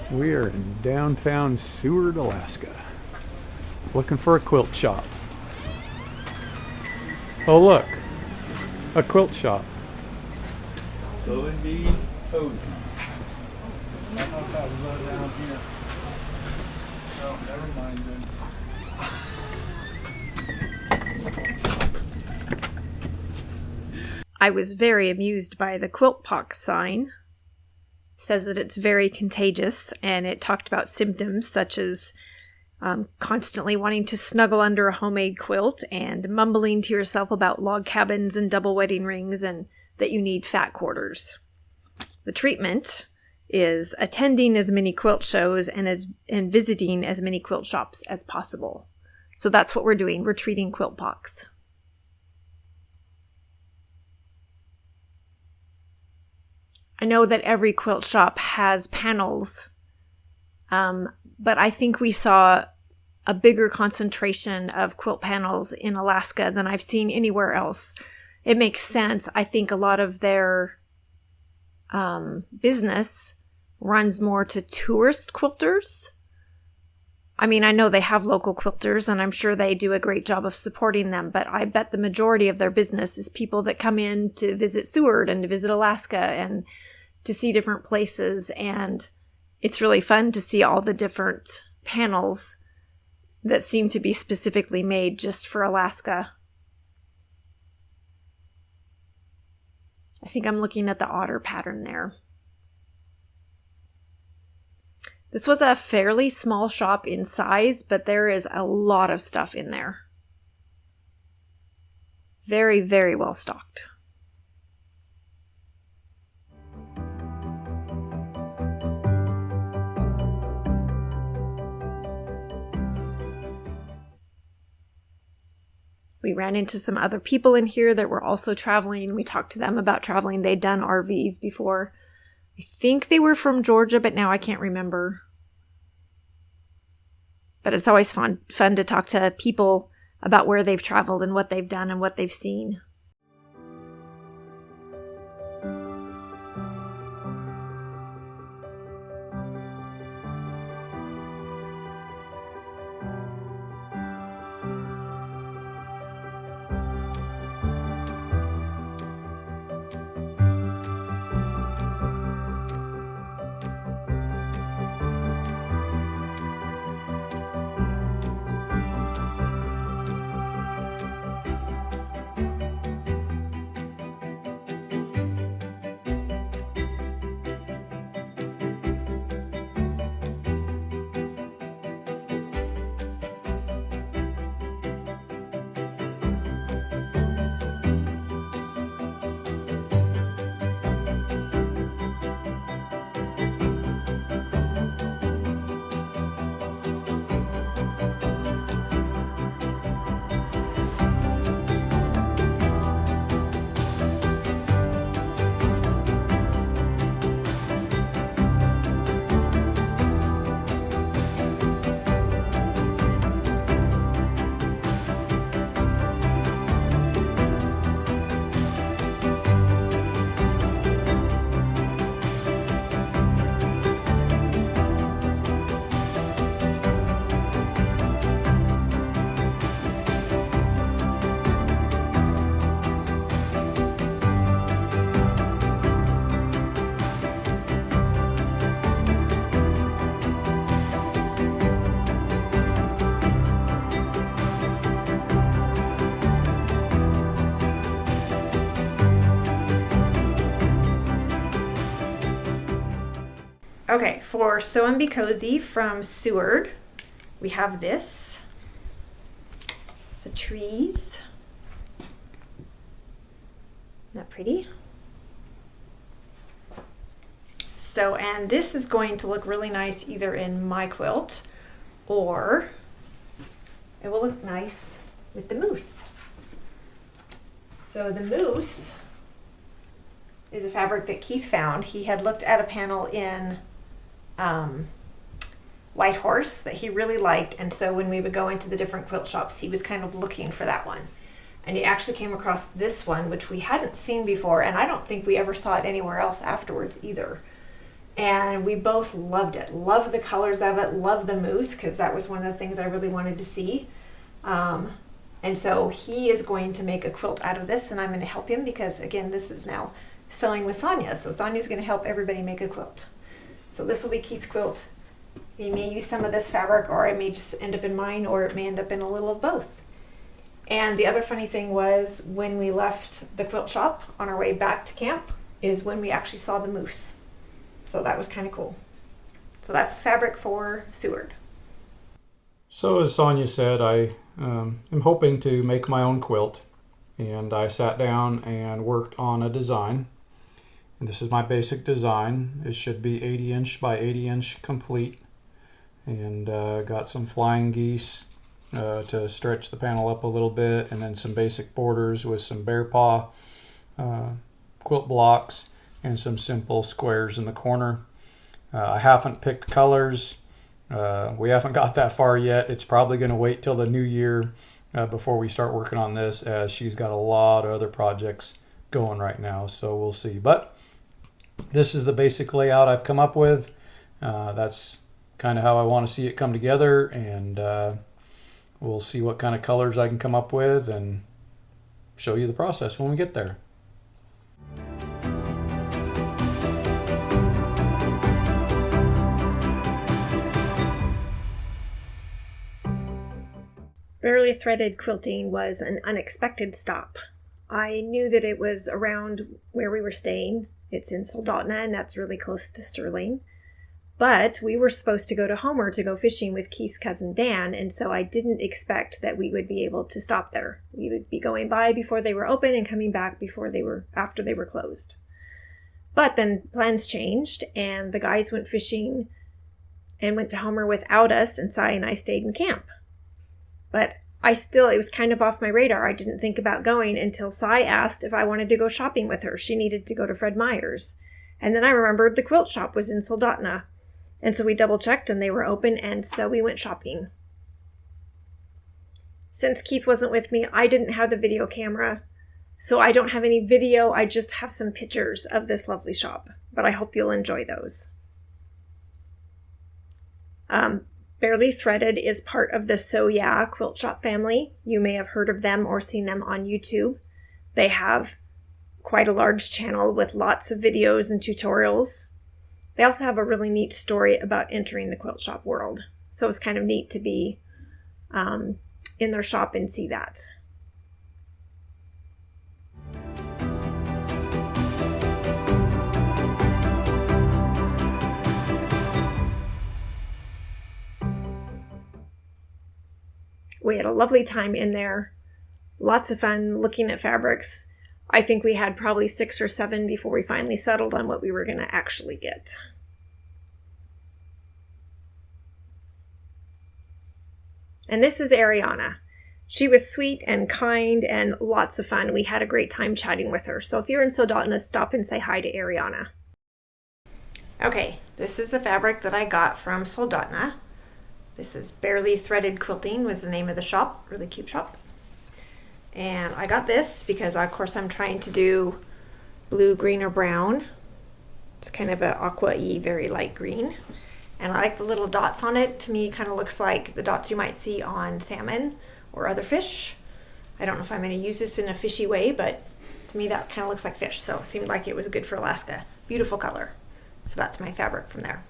We are in downtown Seward, Alaska, looking for a quilt shop. Oh look, a quilt shop. Sterling Hwy. I thought that was down here. Oh, never mind then. I was very amused by the quilt pox sign. It says that it's very contagious, and it talked about symptoms such as constantly wanting to snuggle under a homemade quilt and mumbling to yourself about log cabins and double wedding rings and that you need fat quarters. The treatment is attending as many quilt shows and visiting as many quilt shops as possible. So that's what we're doing. We're treating quilt pox. I know that every quilt shop has panels, but I think we saw a bigger concentration of quilt panels in Alaska than I've seen anywhere else. It makes sense. I think a lot of their business runs more to tourist quilters. I mean, I know they have local quilters, and I'm sure they do a great job of supporting them, but I bet the majority of their business is people that come in to visit Seward and to visit Alaska and to see different places, and it's really fun to see all the different panels that seem to be specifically made just for Alaska. I think I'm looking at the otter pattern there. This was a fairly small shop in size, but there is a lot of stuff in there. Very, very well stocked. We ran into some other people in here that were also traveling. We talked to them about traveling. They'd done RVs before. I think they were from Georgia, but now I can't remember. But it's always fun to talk to people about where they've traveled and what they've done and what they've seen. Okay, for Sew and Be Cozy from Seward, we have this. The trees. Isn't that pretty? So, and this is going to look really nice either in my quilt or it will look nice with the moose. So the moose is a fabric that Keith found. He had looked at a panel in White Horse that he really liked, and so when we would go into the different quilt shops, he was kind of looking for that one. And he actually came across this one, which we hadn't seen before, and I don't think we ever saw it anywhere else afterwards either. and we both loved it. Loved the colors of it, loved the moose, because that was one of the things I really wanted to see. And so he is going to make a quilt out of this, and I'm going to help him because, again, this is now sewing with Sonja. So Sonja's going to help everybody make a quilt. So this will be Keith's quilt. He may use some of this fabric, or it may just end up in mine, or it may end up in a little of both. And the other funny thing was when we left the quilt shop on our way back to camp is when we actually saw the moose. So that was kind of cool. So that's fabric for Seward. So as Sonja said, I am hoping to make my own quilt, and I sat down and worked on a design. And this is my basic design. It should be 80 inch by 80 inch complete, and got some flying geese to stretch the panel up a little bit, and then some basic borders with some bear paw quilt blocks and some simple squares in the corner. I haven't picked colors. We haven't got that far yet. It's probably going to wait till the new year before we start working on this, as she's got a lot of other projects going right now, so we'll see. But this is the basic layout I've come up with. That's kind of how I want to see it come together, and we'll see what kind of colors I can come up with and show you the process when we get there. Bearly Threaded Quilting was an unexpected stop. I knew that it was around where we were staying. It's in Soldotna, and that's really close to Sterling. But we were supposed to go to Homer to go fishing with Keith's cousin Dan, and so I didn't expect that we would be able to stop there. We would be going by before they were open and coming back after they were closed. But then plans changed, and the guys went fishing and went to Homer without us, and Cy and I stayed in camp. But it was kind of off my radar. I didn't think about going until Cy asked if I wanted to go shopping with her. She needed to go to Fred Meyer's. And then I remembered the quilt shop was in Soldotna. And so we double checked and they were open, and so we went shopping. Since Keith wasn't with me, I didn't have the video camera. So I don't have any video. I just have some pictures of this lovely shop. But I hope you'll enjoy those. Bearly Threaded is part of the So Yeah quilt shop family. You may have heard of them or seen them on YouTube. They have quite a large channel with lots of videos and tutorials. They also have a really neat story about entering the quilt shop world. So it's kind of neat to be in their shop and see that. We had a lovely time in there. Lots of fun looking at fabrics. I think we had probably 6 or 7 before we finally settled on what we were going to actually get. And this is Ariana. She was sweet and kind and lots of fun. We had a great time chatting with her. So if you're in Soldotna, stop and say hi to Ariana. Okay, this is the fabric that I got from Soldotna. This is Bearly Threaded Quilting was the name of the shop. Really cute shop. And I got this because, of course, I'm trying to do blue, green, or brown. It's kind of an aqua-y, very light green. And I like the little dots on it. To me, it kind of looks like the dots you might see on salmon or other fish. I don't know if I'm going to use this in a fishy way, but to me that kind of looks like fish. So it seemed like it was good for Alaska. Beautiful color. So that's my fabric from there.